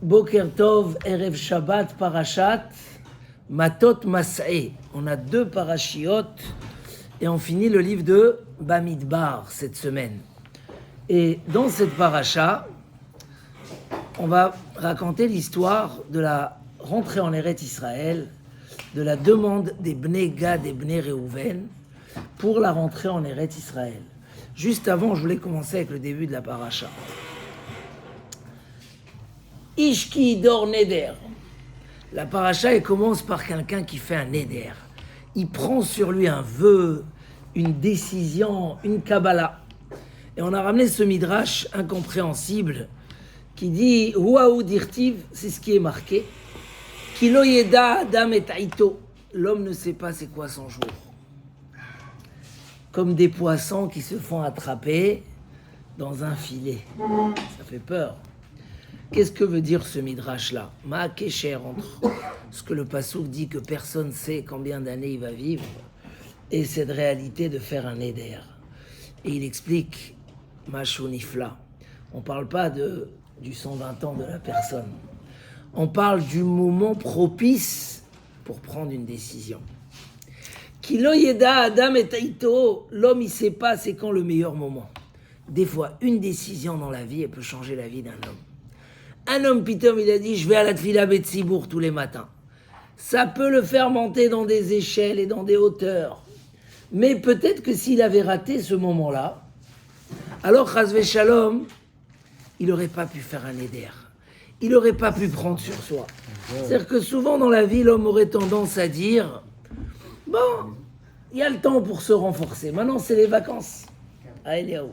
Boker Tov, Erev Shabbat, Parashat, Matot Mas'e. On a 2 parachiotes et on finit le livre de Bamidbar cette semaine. Et dans cette paracha, on va raconter l'histoire de la rentrée en Eretz Israël, de la demande des Bnei Gad et Bnei Reuven pour la rentrée en Eretz Israël. Juste avant, je voulais commencer avec le début de la paracha. Ishki dor neder. La paracha, elle commence par quelqu'un qui fait un neder. Il prend sur lui un vœu, une décision, une kabbalah. Et on a ramené ce midrash incompréhensible qui dit Huaou dirtiv, c'est ce qui est marqué. Kilo yeda adam et aito. L'homme ne sait pas c'est quoi son jour. Comme des poissons qui se font attraper dans un filet. Ça fait peur. Qu'est-ce que veut dire ce midrash-là? Ma'akesher entre ce que le passouk dit que personne ne sait combien d'années il va vivre et cette réalité de faire un éder. Et il explique Mashou Nifla. On ne parle pas du 120 ans de la personne. On parle du moment propice pour prendre une décision. Kilo yeda adam et taito. L'homme, il ne sait pas c'est quand le meilleur moment. Des fois, une décision dans la vie, elle peut changer la vie d'un homme. Un homme, pitom, il a dit, je vais à la Tfila Betsibour tous les matins. Ça peut le faire monter dans des échelles et dans des hauteurs. Mais peut-être que s'il avait raté ce moment-là, alors, Chazvé Shalom, il n'aurait pas pu faire un éder. Il n'aurait pas pu prendre sur soi. C'est-à-dire que souvent dans la vie, l'homme aurait tendance à dire, bon, il y a le temps pour se renforcer. Maintenant, c'est les vacances. À Eliaou.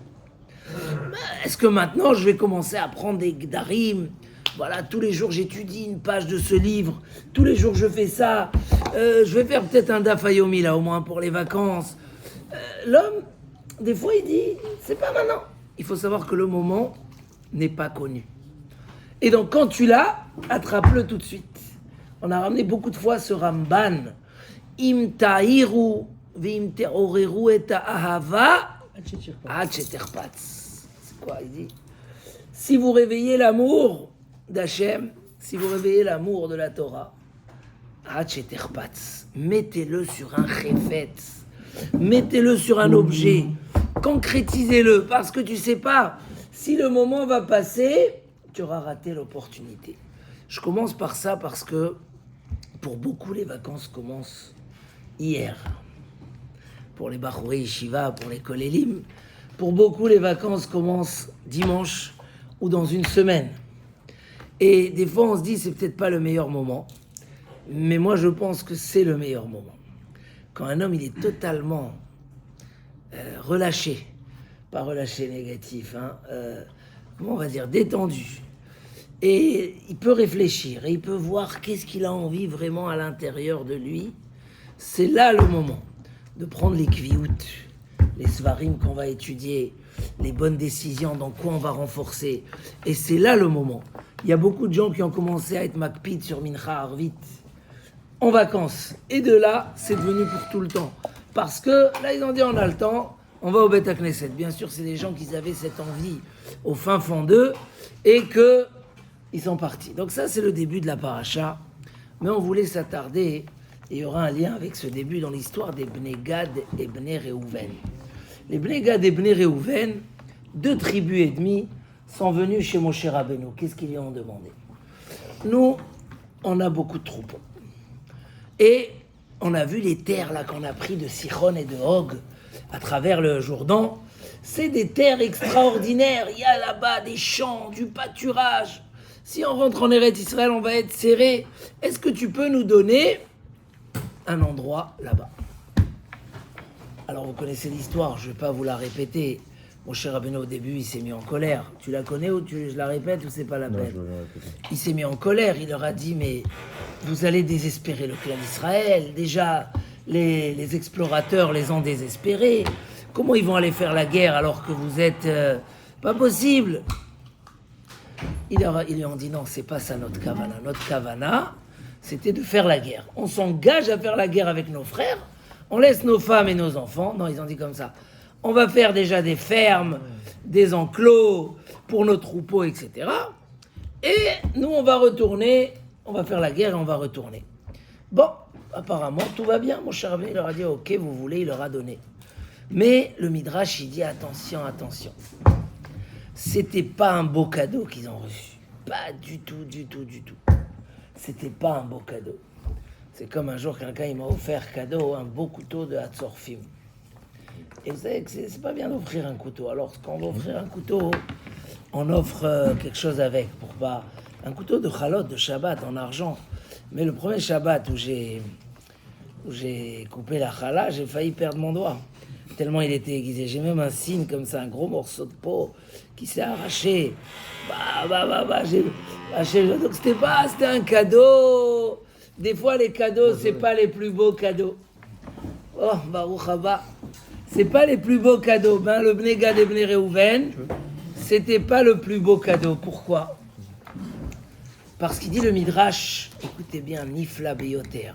Est-ce que maintenant, je vais commencer à prendre des gdarim? Voilà, tous les jours, j'étudie une page de ce livre. Tous les jours, je fais ça. Je vais faire peut-être un daf hayomi, là, au moins, pour les vacances. L'homme, des fois, il dit, c'est pas maintenant. Il faut savoir que le moment n'est pas connu. Et donc, quand tu l'as, attrape-le tout de suite. On a ramené beaucoup de fois ce Ramban. Im ta'iru v'im te'oreru et ahava ad sheterpatz. C'est quoi, il dit? Si vous réveillez l'amour d'Hachem, si vous réveillez l'amour de la Torah, ad sheterpatz, mettez-le sur un chefetz, mettez-le sur un objet, concrétisez-le, parce que tu sais pas, si le moment va passer, tu auras raté l'opportunité. Je commence par ça parce que pour beaucoup, les vacances commencent hier. Pour les Bachouri Yeshiva, pour les Kolélim, pour beaucoup, les vacances commencent dimanche ou dans une semaine. Et des fois, on se dit, c'est peut-être pas le meilleur moment, mais moi, je pense que c'est le meilleur moment. Quand un homme, il est totalement relâché, pas relâché négatif, comment on va dire, détendu. Et il peut réfléchir, et il peut voir qu'est-ce qu'il a envie vraiment à l'intérieur de lui. C'est là le moment de prendre les kviout, les svarim qu'on va étudier, les bonnes décisions, dans quoi on va renforcer. Et c'est là le moment. Il y a beaucoup de gens qui ont commencé à être makpid sur Mincha Arvit en vacances. Et de là, c'est devenu pour tout le temps. Parce que là, ils ont dit, on a le temps, on va au Beth Knesset. Bien sûr, c'est des gens qui avaient cette envie au fin fond d'eux et qu'ils sont partis. Donc ça, c'est le début de la paracha. Mais on voulait s'attarder, et il y aura un lien avec ce début dans l'histoire des Bnei Gad et Bnei Reuven. Les Bnei Gad et Bnei Reuven, 2 tribus et demie, sont venus chez Moshe Rabbeinu. Qu'est-ce qu'ils lui ont demandé? Nous, on a beaucoup de troupeaux. Et on a vu les terres là qu'on a pris de Sichon et de Og à travers le Jourdain. C'est des terres extraordinaires. Il y a là-bas des champs, du pâturage. Si on rentre en Eretz Israël, on va être serré. Est-ce que tu peux nous donner un endroit là-bas? Alors vous connaissez l'histoire, je ne vais pas vous la répéter. Mon cher Rabbeinu, au début, il s'est mis en colère. Tu la connais ou je la répète ou c'est pas la peine? Il s'est mis en colère, il leur a dit, mais vous allez désespérer le clan d'Israël. Déjà, les explorateurs les ont désespérés. Comment ils vont aller faire la guerre alors que vous êtes... pas possible. Ils lui ont dit, non, c'est pas ça notre kavana. Notre kavana, c'était de faire la guerre. On s'engage à faire la guerre avec nos frères, on laisse nos femmes et nos enfants. Non, ils ont dit comme ça. On va faire déjà des fermes, des enclos pour nos troupeaux, etc. Et nous, on va retourner, on va faire la guerre et on va retourner. Bon, apparemment, tout va bien. Mon cher Rabbeinu, il leur a dit, ok, vous voulez, il leur a donné. Mais le Midrash, il dit, attention, attention. C'était pas un beau cadeau qu'ils ont reçu. Pas du tout, du tout, du tout. C'était pas un beau cadeau. C'est comme un jour, quelqu'un, il m'a offert cadeau, un beau couteau de Hatzorfim. Et vous savez que c'est pas bien d'offrir un couteau. Alors, quand on va offrir un couteau, on offre quelque chose avec, pour pas... Un couteau de chalot, de Shabbat, en argent. Mais le premier Shabbat où j'ai coupé la chala, j'ai failli perdre mon doigt. Tellement il était aiguisé. J'ai même un signe comme ça, un gros morceau de peau qui s'est arraché. J'ai arraché le... Donc c'était un cadeau. Des fois, les cadeaux, c'est pas les plus beaux cadeaux. Oh, Baruch Haba. C'est pas les plus beaux cadeaux. Ben, le Bnei Gad et Bnei Reuven, c'était pas le plus beau cadeau. Pourquoi? Parce qu'il dit le Midrash, écoutez bien, Nifla Beyoter.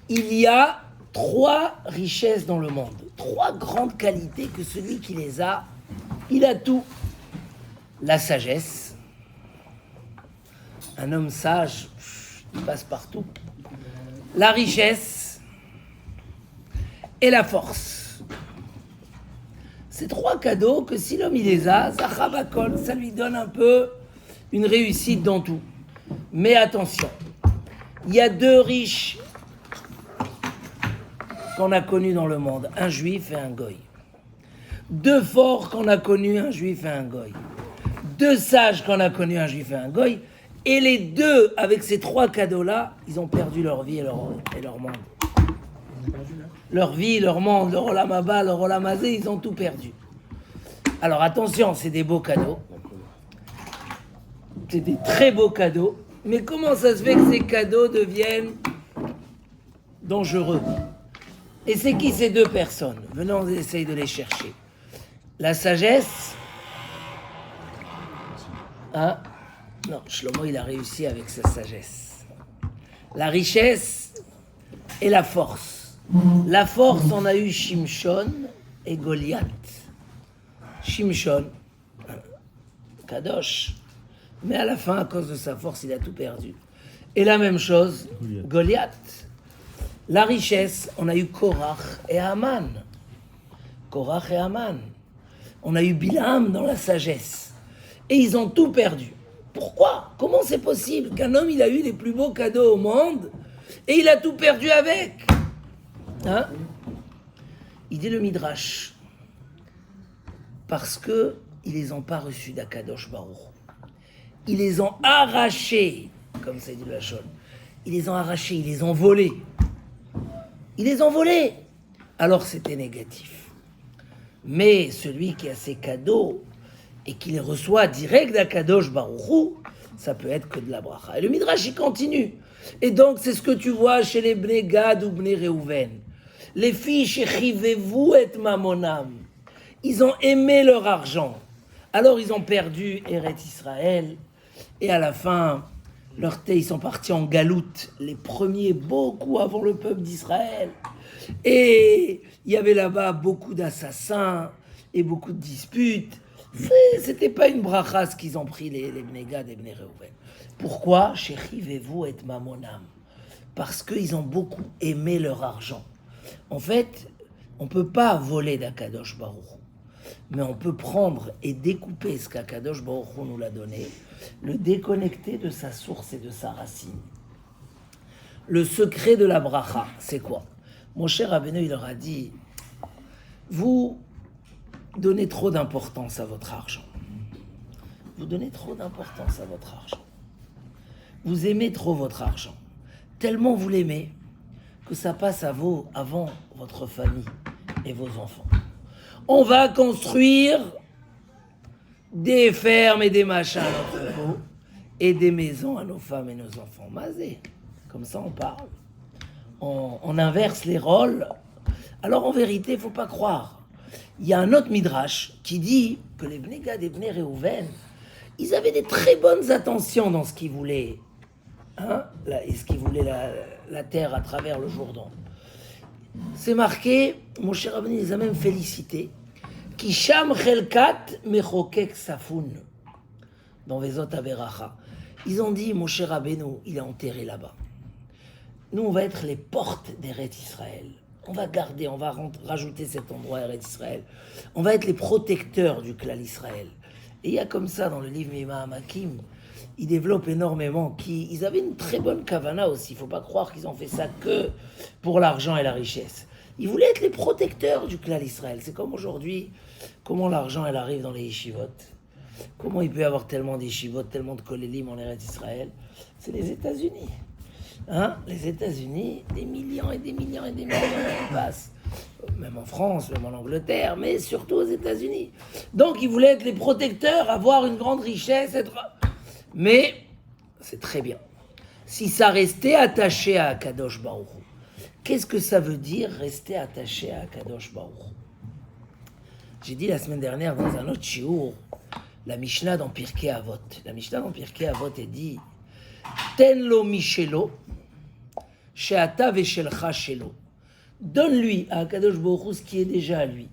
Il y a 3 richesses dans le monde. 3 grandes qualités que celui qui les a, il a tout. La sagesse. Un homme sage, il passe partout. La richesse et la force. Ces 3 cadeaux que si l'homme il les a, ça lui donne un peu une réussite dans tout. Mais attention, il y a 2 riches qu'on a connus dans le monde, un juif et un goy. 2 forts qu'on a connus, un juif et un goy. 2 sages qu'on a connus, un juif et un goy. Et les 2, avec ces 3 cadeaux-là, ils ont perdu leur vie et leur monde. Leur vie, leur monde, leur olam haba, leur olam hazé, ils ont tout perdu. Alors attention, c'est des beaux cadeaux. C'est des très beaux cadeaux. Mais comment ça se fait que ces cadeaux deviennent dangereux? Et c'est qui ces 2 personnes? Venons, on essaye de les chercher. La sagesse. Hein? Non, Shlomo, il a réussi avec sa sagesse. La richesse et la force. La force, on a eu Shimshon et Goliath. Shimshon, Kadosh. Mais à la fin, à cause de sa force, il a tout perdu. Et la même chose, Goliath. La richesse, on a eu Korach et Haman. Korach et Haman. On a eu Bilam dans la sagesse. Et ils ont tout perdu. Pourquoi? Comment c'est possible qu'un homme, il a eu les plus beaux cadeaux au monde et il a tout perdu avec? Hein? Il dit le Midrash. Parce que ils les ont pas reçus d'Akadosh Baruch. Ils les ont arrachés, comme ça dit le Lachon. Ils les ont arrachés, ils les ont volés. Ils les ont volés. Alors c'était négatif. Mais celui qui a ses cadeaux et qui les reçoit direct d'Akadosh Baruch Hu, ça peut être que de la bracha. Et le Midrash, il continue. Et donc, c'est ce que tu vois chez les Bnei Gad ou Bnei Reuven. Les filles, chérivez-vous et mamonam. Ils ont aimé leur argent. Alors, ils ont perdu Eretz Israël. Et à la fin, ils sont partis en galoute. Les premiers, beaucoup avant le peuple d'Israël. Et il y avait là-bas beaucoup d'assassins et beaucoup de disputes. C'était pas une bracha ce qu'ils ont pris les Bnei Gad et Bnei Reuven. Pourquoi? Chérivez-vous et mamonam. Parce qu'ils ont beaucoup aimé leur argent. En fait, on peut pas voler d'Akadosh Baruch Hu, mais on peut prendre et découper ce qu'Akadosh Baruch Hu nous l'a donné, le déconnecter de sa source et de sa racine. Le secret de la bracha, c'est quoi? Mon cher Rabbeinu, il leur a dit, vous donnez trop d'importance à votre argent. Vous donnez trop d'importance à votre argent. Vous aimez trop votre argent. Tellement vous l'aimez que ça passe avant votre famille et vos enfants. On va construire des fermes et des machins à notre peau et des maisons à nos femmes et nos enfants. Mazé, comme ça on parle. On inverse les rôles. Alors en vérité, il ne faut pas croire. Il y a un autre Midrash qui dit que les Bnei Gad et Bnei Reuven, ils avaient des très bonnes intentions dans ce qu'ils voulaient. Ce qu'ils voulaient la terre à travers le Jourdain. C'est marqué, mon cher Rabbeinu les a même félicités. Kisham chelkat mechokek safoun. dans Vezot Averacha. Ils ont dit, Moshe Rabbeinu, il est enterré là-bas. Nous, on va être les portes d'Eretz Israël. On va garder, on va rajouter cet endroit Eretz Israël. On va être les protecteurs du clan Israël. Et il y a comme ça dans le livre Mima Hamakim, ils développent énormément. Ils avaient une très bonne kavana aussi. Il ne faut pas croire qu'ils ont fait ça que pour l'argent et la richesse. Ils voulaient être les protecteurs du clan Israël. C'est comme aujourd'hui, comment l'argent elle arrive dans les yeshivot. Comment il peut y avoir tellement d'yeshivot, tellement de kolélim en Eretz Israël. C'est les États-Unis. Hein? Les États-Unis, des millions et des millions et des millions qui passent. Même en France, même en Angleterre, mais surtout aux États-Unis. Donc ils voulaient être les protecteurs, avoir une grande richesse, mais c'est très bien. Si ça restait attaché à Akadosh Baruch Hu, qu'est-ce que ça veut dire rester attaché à Akadosh Baruch Hu? J'ai dit la semaine dernière dans un autre shiur, la Mishnah dans Pirkei Avot. La Mishnah dans Pirkei Avot est dit Ten lo mishelo, she'ata veshelcha shelo. Donne-lui à Akadosh Baruch Hu ce qui est déjà à lui.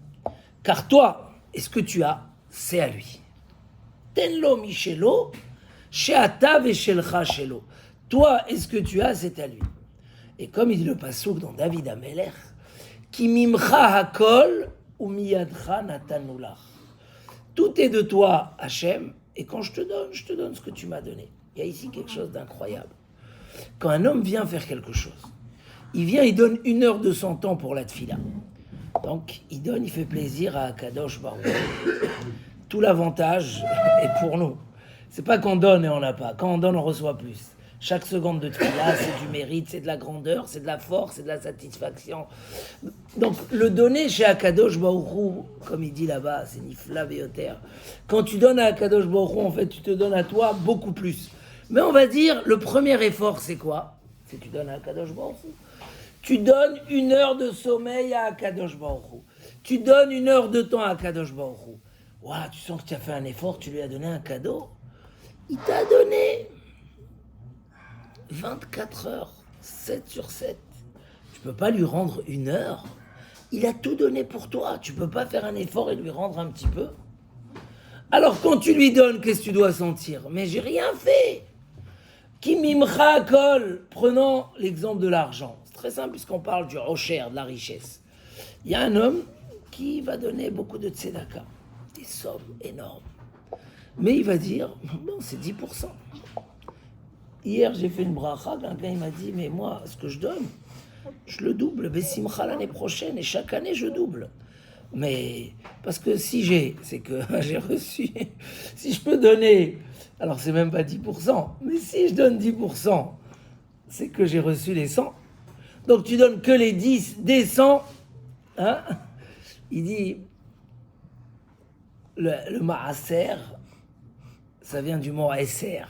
Car toi, et ce que tu as, c'est à lui. Ten lo mishelo, she'ata veshelcha shelo. Toi, et ce que tu as, c'est à lui. Et comme il dit le pasouk dans David Amelech, Ki mimcha hakol ou miyadcha natanulach. Tout est de toi, Hachem, et quand je te donne ce que tu m'as donné. Il y a ici quelque chose d'incroyable. Quand un homme vient faire quelque chose, il vient, il donne 1 heure de son temps pour la tfila. Donc, il fait plaisir à Akadosh Baruch Hu. Tout l'avantage est pour nous. C'est pas qu'on donne et on n'a pas. Quand on donne, on reçoit plus. Chaque seconde de tfila, c'est du mérite, c'est de la grandeur, c'est de la force, c'est de la satisfaction. Donc, le donner chez Akadosh Baruch Hu, comme il dit là-bas, c'est nifla beyoter. Quand tu donnes à Akadosh Baruch Hu, en fait, tu te donnes à toi beaucoup plus. Mais on va dire, le premier effort, c'est quoi? C'est que tu donnes à Akadosh Baruch Hu. Tu donnes 1 heure de sommeil à Akadosh Baruch Hu. Tu donnes 1 heure de temps à Akadosh Baruch Hu. Ouah, tu sens que tu as fait un effort, tu lui as donné un cadeau. Il t'a donné 24 heures, 7 sur 7. Tu peux pas lui rendre 1 heure. Il a tout donné pour toi. Tu peux pas faire un effort et lui rendre un petit peu. Alors quand tu lui donnes, qu'est-ce que tu dois sentir? Mais j'ai rien fait. Ki mimcha kol. Prenons l'exemple de l'argent. C'est très simple puisqu'on parle du rocher, de la richesse. Il y a un homme qui va donner beaucoup de tzedaka, des sommes énormes. Mais il va dire, bon, c'est 10%. Hier, j'ai fait une bracha, quelqu'un il m'a dit, mais moi, ce que je donne, je le double, Bessimcha l'année prochaine, et chaque année, je double. Mais, parce que si c'est que j'ai reçu, si je peux donner, alors c'est même pas 10%, mais si je donne 10%, c'est que j'ai reçu les 100. Donc tu donnes que les 10 des 100, hein? Il dit, le maaser, ça vient du mot esser,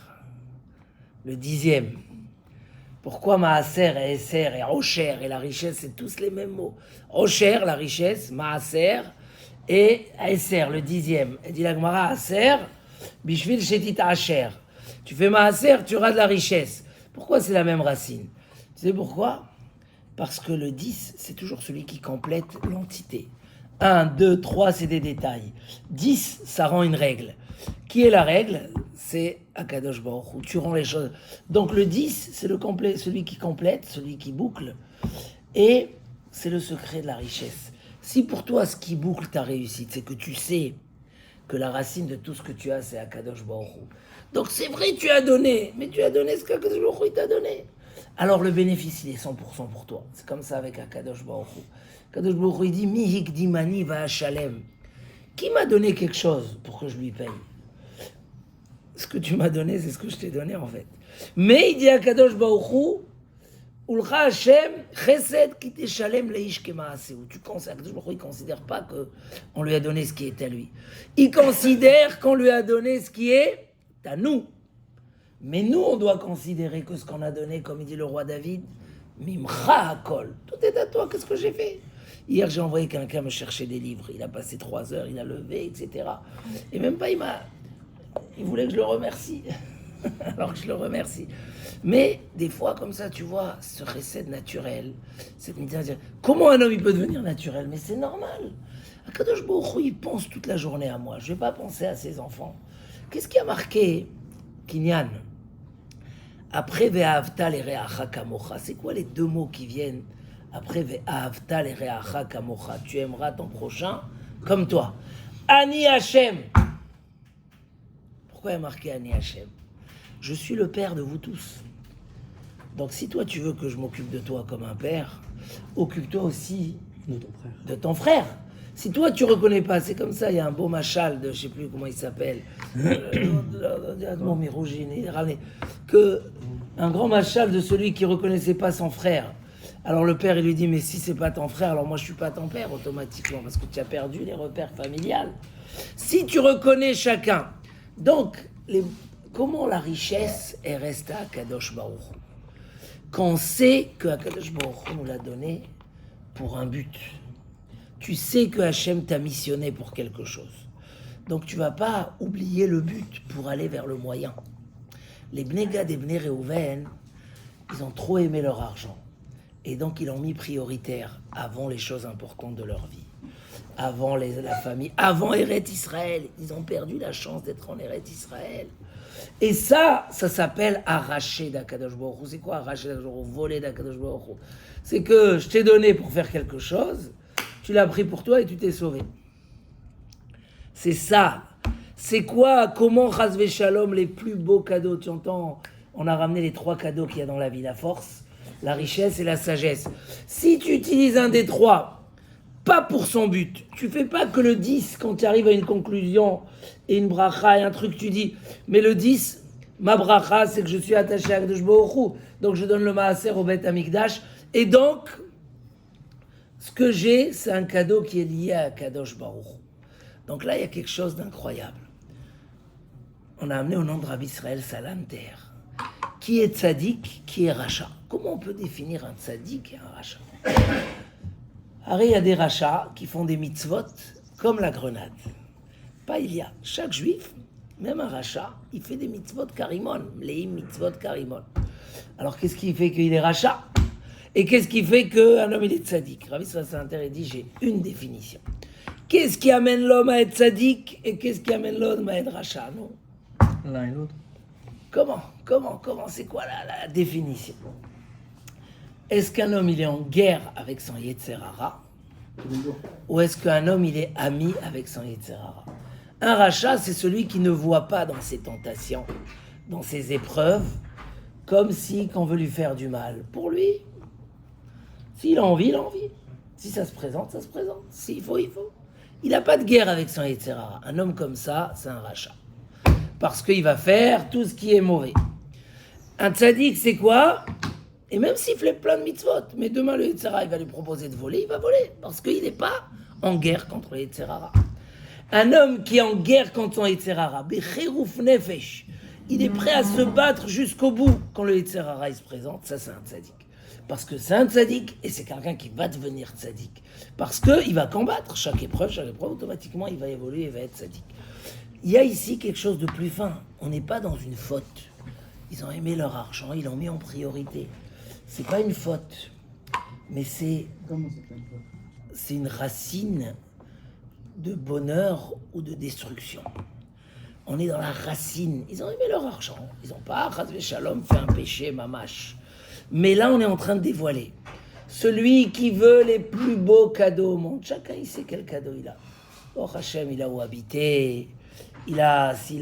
le 10e. Pourquoi maaser et esser et rocher et la richesse, c'est tous les mêmes mots. Rocher, la richesse, maaser, et esser, le 10e. Et dit la Gemara, aser, bishvil shetit asher. Tu fais maaser, tu auras de la richesse. Pourquoi c'est la même racine? Tu sais pourquoi? Parce que le 10, c'est toujours celui qui complète l'entité. 1, 2, 3, c'est des détails. 10, ça rend une règle. Qui est la règle? C'est Akadosh Baruch Hu. Tu rends les choses. Donc le 10, c'est celui qui complète, celui qui boucle. Et c'est le secret de la richesse. Si pour toi, ce qui boucle ta réussite, c'est que tu sais que la racine de tout ce que tu as, c'est Akadosh Baruch Hu. Donc c'est vrai, tu as donné, mais tu as donné ce qu'Akadosh Baruch Hu t'a donné. Alors le bénéfice, il est 100% pour toi. C'est comme ça avec Akadosh Baruch Hu. Akadosh Baruch Hu, il dit, Mi hikdimani va'ashalem. Qui m'a donné quelque chose pour que je lui paye? Ce que tu m'as donné, c'est ce que je t'ai donné en fait. Mais il dit à Kadosh Baruch Hu, Ulcha Hashem, Chesed ki teshalem leish kemaaseu. Tu considères, Kadosh Baruch Hu, il ne considère pas qu'on lui a donné ce qui est à lui. Il considère qu'on lui a donné ce qui est à nous. Mais nous, on doit considérer que ce qu'on a donné, comme il dit le roi David, Mimcha hakol. Tout est à toi, qu'est-ce que j'ai fait? Hier, j'ai envoyé quelqu'un me chercher des livres. Il a passé 3 heures, il a levé, etc. Et même pas, il voulait que je le remercie. Alors que je le remercie. Mais des fois, comme ça, tu vois, ce recette naturel, cette méditation, comment un homme il peut devenir naturel? Mais c'est normal. Akadosh Baruch Hu, il pense toute la journée à moi. Je ne vais pas penser à ses enfants. Qu'est-ce qui a marqué Kinyan? Après Ve'ahavta l'ereacha kamocha, c'est quoi les deux mots qui viennent après Ve'ahavta l'ereacha kamocha? Tu aimeras ton prochain comme toi. Ani Hashem. Pourquoi il y a marqué Ani Hashem? Je suis le père de vous tous. Donc si toi tu veux que je m'occupe de toi comme un père, occupe-toi aussi de ton frère. Si toi tu reconnais pas, c'est comme ça, il y a un beau machal de, je sais plus comment il s'appelle, que un grand machal de celui qui reconnaissait pas son frère. Alors le père il lui dit mais si c'est pas ton frère, alors moi je suis pas ton père automatiquement parce que tu as perdu les repères familiales. Si tu reconnais chacun, donc comment la richesse est restée à Kadosh Baruch Hu? Quand on sait que Kadosh Baruch Hu nous l'a donné pour un but. Tu sais que Hachem t'a missionné pour quelque chose. Donc tu vas pas oublier le but pour aller vers le moyen. Les Bnei Gad et Bnei Reuven, ils ont trop aimé leur argent. Et donc ils l'ont mis prioritaire avant les choses importantes de leur vie. Avant la famille, avant Eretz Israël. Ils ont perdu la chance d'être en Eretz Israël. Et ça s'appelle arracher d'Akadosh Baruch Hu. C'est quoi arracher d'Akadosh Baruch Hu? Voler d'Akadosh Baruch Hu. C'est que je t'ai donné pour faire quelque chose, tu l'as pris pour toi et tu t'es sauvé. C'est ça. C'est quoi, comment Chas Shalom, les plus beaux cadeaux? Tu entends, on a ramené les 3 cadeaux qu'il y a dans la vie, la force, la richesse et la sagesse. Si tu utilises un des 3, pas pour son but, tu fais pas que le 10 quand tu arrives à une conclusion et une bracha et un truc, tu dis, mais le 10, ma bracha, c'est que je suis attaché à Kadosh Baruch Hu, donc je donne le maaser au Beth Amikdash, et donc, ce que j'ai, c'est un cadeau qui est lié à Kadosh Baruch Hu. Donc là, il y a quelque chose d'incroyable. On a amené au nom de Rabbi Israël Salanter. Qui est tzaddik, qui est rachat? Comment on peut définir un tzaddik et un rachat? Alors, il y a des rachats qui font des mitzvot comme la grenade. Pas il y a. Chaque juif, même un rachat, il fait des mitzvot karimon. Les mitzvot karimon. Alors, qu'est-ce qui fait qu'il est rachat? Et qu'est-ce qui fait qu'un homme il est tzaddik? Rabbi Israël Salanter dit, j'ai une définition. Qu'est-ce qui amène l'homme à être tzaddik et qu'est-ce qui amène l'homme à être rachat? Non. L'un et l'autre. Comment? C'est quoi la définition? Est-ce qu'un homme il est en guerre avec son Yetzer Hara? Ou est-ce qu'un homme il est ami avec son Yetzer Hara? Un rachat, c'est celui qui ne voit pas dans ses tentations, dans ses épreuves, comme si qu'on veut lui faire du mal. Pour lui, s'il a envie, il a envie. Si ça se présente, ça se présente. S'il faut, il faut. Il n'a pas de guerre avec son Yetzer Hara. Un homme comme ça, c'est un rachat. Parce qu'il va faire tout ce qui est mauvais. Un tzaddik, c'est quoi? Et même s'il fait plein de mitzvot, mais demain le Yetzer Hara, il va lui proposer de voler, il va voler. Parce qu'il n'est pas en guerre contre le Yetzer Hara. Un homme qui est en guerre contre son Yetzer Hara, becherouf nefesh, il est prêt à se battre jusqu'au bout quand le Yetzer Hara il se présente, ça c'est un tzaddik. Parce que c'est un tzaddik et c'est quelqu'un qui va devenir tzaddik. Parce qu'il va combattre chaque épreuve, automatiquement il va évoluer et va être tzaddik. Il y a ici quelque chose de plus fin. On n'est pas dans une faute. Ils ont aimé leur argent, ils l'ont mis en priorité. C'est pas une faute, mais c'est une racine de bonheur ou de destruction. On est dans la racine. Ils ont aimé leur argent. Ils n'ont pas, Chas Shalom, fait un péché, mamash. Mais là, on est en train de dévoiler. Celui qui veut les plus beaux cadeaux au monde, chacun il sait quel cadeau il a. Oh Hachem, il a où habiter. S'il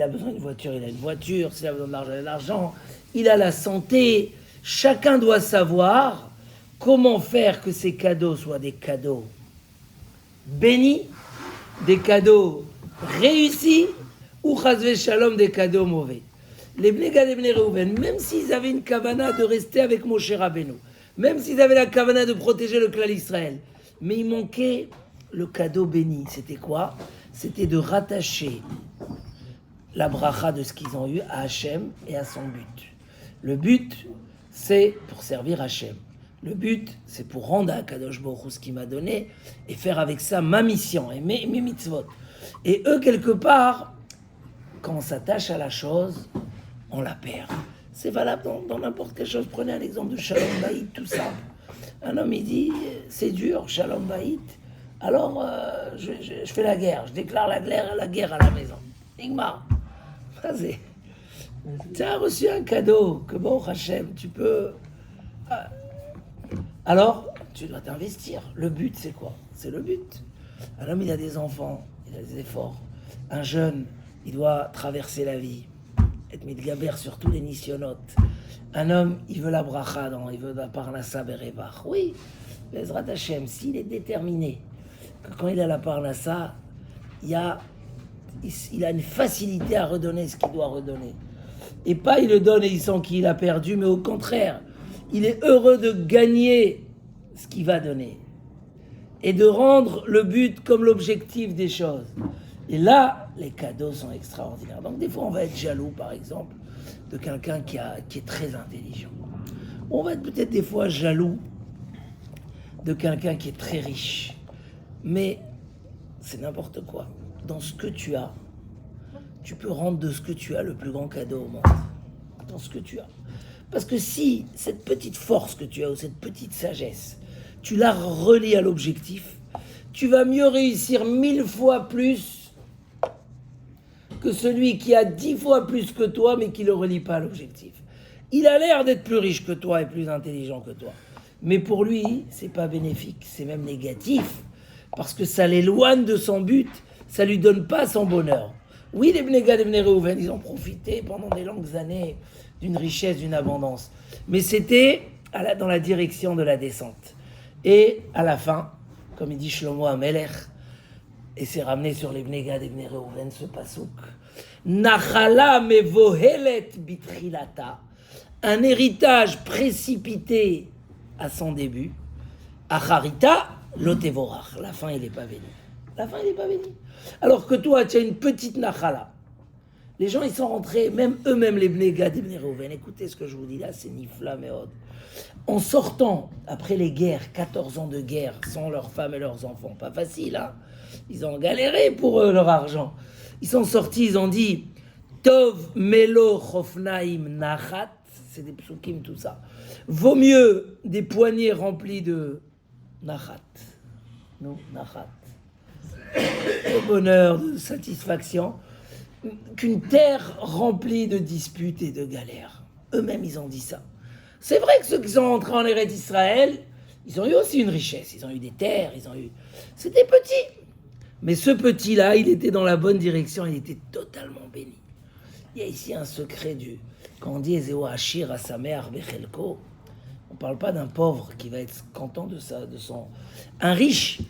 a besoin d'une voiture, il a une voiture. S'il a besoin d'argent, il a de l'argent. Il a la santé. Chacun doit savoir comment faire que ces cadeaux soient des cadeaux bénis, des cadeaux réussis, ou chas shalom, des cadeaux mauvais. Les Bnei Gad et Bnei Reuven, même s'ils avaient une kavana de rester avec Moshe Rabbeinu, même s'ils avaient la kavana de protéger le clan Israël, mais il manquait le cadeau béni. C'était quoi? C'était de rattacher la bracha de ce qu'ils ont eu à Hachem et à son but. Le but, c'est pour servir Hachem. Le but, c'est pour rendre à Kadosh Baruch Hu ce qu'il m'a donné et faire avec ça ma mission et mes mitzvot. Et eux, quelque part, quand on s'attache à la chose, on la perd. C'est valable dans n'importe quelle chose. Prenez un exemple de Shalom Bayit, tout simple. Un homme, il dit, c'est dur, Shalom Bayit. Alors, je fais la guerre. Je déclare la guerre à la maison. Igmar. Tu as reçu un cadeau que bon, Hachem, tu peux. Alors, tu dois t'investir. Le but, c'est quoi? C'est le but. Un homme, il a des enfants, il a des efforts. Un jeune, il doit traverser la vie, être mitgaber sur tous les nisyonotes. Un homme, il veut la bracha, il veut la parnassa berevach. Oui, Bezrat Hashem, s'il est déterminé que quand il a la parnassa, il a une facilité à redonner ce qu'il doit redonner. Et pas il le donne et il sent qu'il a perdu, mais au contraire, il est heureux de gagner ce qu'il va donner et de rendre le but comme l'objectif des choses. Et là, les cadeaux sont extraordinaires. Donc des fois, on va être jaloux, par exemple, de quelqu'un qui est très intelligent. On va être peut-être des fois jaloux de quelqu'un qui est très riche. Mais c'est n'importe quoi. Dans ce que tu as, tu peux rendre de ce que tu as le plus grand cadeau au monde. Dans ce que tu as. Parce que si cette petite force que tu as, ou cette petite sagesse, tu la relis à l'objectif, tu vas mieux réussir 1000 fois plus que celui qui a 10 fois plus que toi, mais qui ne le relie pas à l'objectif. Il a l'air d'être plus riche que toi et plus intelligent que toi. Mais pour lui, c'est pas bénéfique, c'est même négatif. Parce que ça l'éloigne de son but, ça lui donne pas son bonheur. Oui, les Bnei Gad et Bnei Reuven, ils ont profité pendant des longues années d'une richesse, d'une abondance. Mais c'était dans la direction de la descente. Et à la fin, comme il dit Shlomo HaMelech, et c'est ramené sur les Bnei Gad et Bnei Reuven, ce pasouk. Nachala mevohelet bitrilata. Un héritage précipité à son début. Acharita lotevorach. La fin, il n'est pas béni. La fin, il n'est pas béni. Alors que toi, tu as une petite nachala. Les gens, ils sont rentrés, même eux-mêmes, les Bnei Gad et Bnei Reuven. Écoutez ce que je vous dis là, c'est nifla meod. En sortant, après les guerres, 14 ans de guerre, sans leurs femmes et leurs enfants, pas facile, hein. Ils ont galéré pour leur argent. Ils sont sortis, ils ont dit Tov melo chofnaim nachat, c'est des psukim, tout ça. Vaut mieux des poignets remplis de nachat. Non, nachat. De bonheur, de satisfaction, qu'une terre remplie de disputes et de galères. Eux-mêmes, ils ont dit ça. C'est vrai que ceux qui sont rentrés en Eretz Israël, ils ont eu aussi une richesse. Ils ont eu des terres, C'était petit. Mais ce petit-là, il était dans la bonne direction, il était totalement béni. Il y a ici un secret quand on dit Ezeo Hachir à sa mère, Bechelko, on ne parle pas d'un pauvre qui va être content de son... Un riche,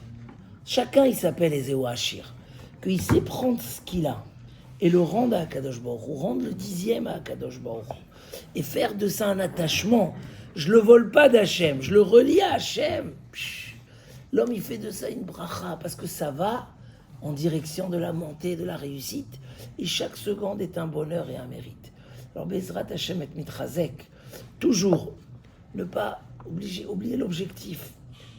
chacun il s'appelle Ezeo Hachir, qu'il sait prendre ce qu'il a et le rendre à Akadosh Baruch Hu, rendre le 10e à Akadosh Baruch Hu, et faire de ça un attachement. Je le vole pas d'Hachem, je le relie à Hachem. L'homme il fait de ça une bracha parce que ça va en direction de la montée, de la réussite, et chaque seconde est un bonheur et un mérite. Alors Bezrat Hashem et Mitrazek, toujours ne pas oublier l'objectif,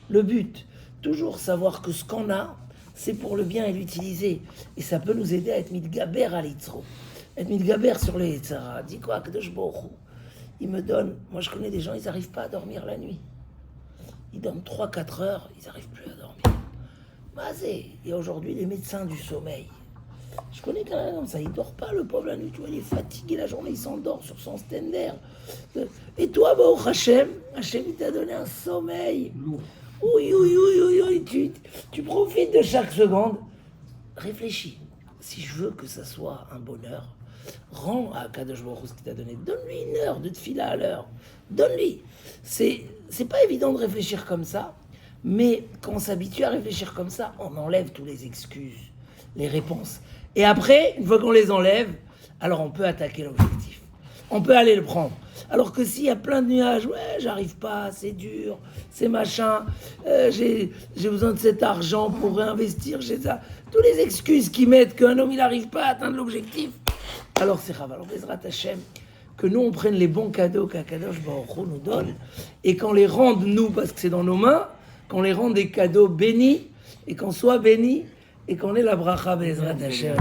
le but, toujours savoir que ce qu'on a, c'est pour le bien et l'utiliser, et ça peut nous aider à être mitgaber à l'itzro, être mitgaber sur les Yitzhara. Dis quoi, Kadosh Baruch Hu, il me donne, moi je connais des gens, ils n'arrivent pas à dormir la nuit, ils dorment 3-4 heures, ils n'arrivent plus à dormir. Mazé, il y a aujourd'hui les médecins du sommeil. Je connais quelqu'un comme ça, il ne dort pas le pauvre la nuit, tu vois, il est fatigué la journée, il s'endort sur son stender. Et toi, Baruch Hashem, Hashem il t'a donné un sommeil. Oui, tu profites de chaque seconde. Réfléchis, si je veux que ça soit un bonheur, rends à Kadosh Baruch Hu ce qu'il t'a donné. Donne-lui une heure de tefila à l'heure. Donne-lui. C'est pas évident de réfléchir comme ça. Mais quand on s'habitue à réfléchir comme ça, on enlève toutes les excuses, les réponses. Et après, une fois qu'on les enlève, alors on peut attaquer l'objectif. On peut aller le prendre. Alors que s'il y a plein de nuages, ouais, j'arrive pas, c'est dur, c'est machin, j'ai besoin de cet argent pour réinvestir, j'ai ça. Toutes les excuses qui mettent qu'un homme, il n'arrive pas à atteindre l'objectif. Alors c'est grave. Alors Bezrat Hashem, que nous, on prenne les bons cadeaux qu'Akadosh Baruch Hu nous donne, et qu'on les rende, nous, parce que c'est dans nos mains, qu'on les rende des cadeaux bénis, et qu'on soit bénis, et qu'on ait la bracha Bezrat Hashem.